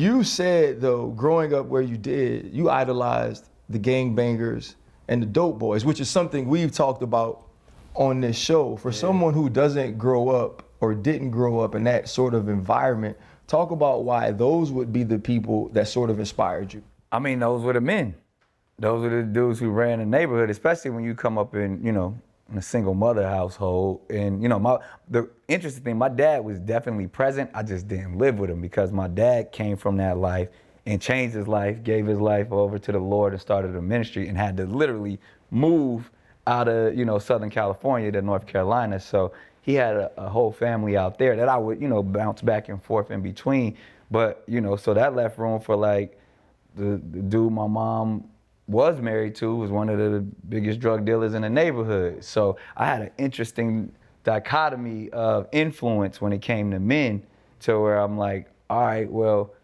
You said, though, growing up where you did, you idolized the gangbangers and the dope boys, which is something we've talked about on this show. For someone who doesn't grow up or didn't grow up in that sort of environment, talk about why those would be the people that sort of inspired you. I mean, those were the men. Those were the dudes who ran the neighborhood, especially when you come up in, in a single mother household. And, the interesting thing, my dad was definitely present. I just didn't live with him because my dad came from that life and changed his life, gave his life over to the Lord and started a ministry and had to literally move out of, Southern California to North Carolina. So he had a whole family out there that I would, bounce back and forth in between. But, so that left room for like the dude my mom was married to was one of the biggest drug dealers in the neighborhood. So I had an interesting dichotomy of influence when it came to men, to where I'm like, all right, well,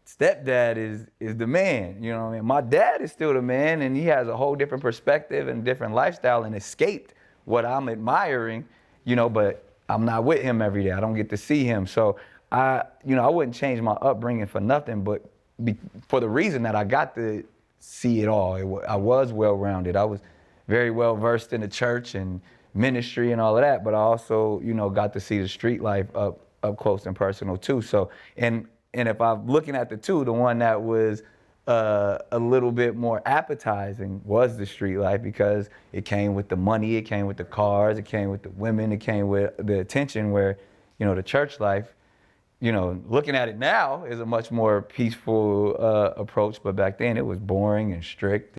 stepdad is the man, you know what I mean? My dad is still the man, and he has a whole different perspective and different lifestyle and escaped what I'm admiring, but I'm not with him every day. I don't get to see him. So I wouldn't change my upbringing for nothing, but for the reason that I got to see it all. I was well-rounded. I was very well-versed in the church and ministry and all of that, but I also, got to see the street life up close and personal too. So, and if I'm looking at the two, the one that was a little bit more appetizing was the street life, because it came with the money, it came with the cars, it came with the women, it came with the attention, where, the church life, looking at it now is a much more peaceful approach, but back then it was boring and strict.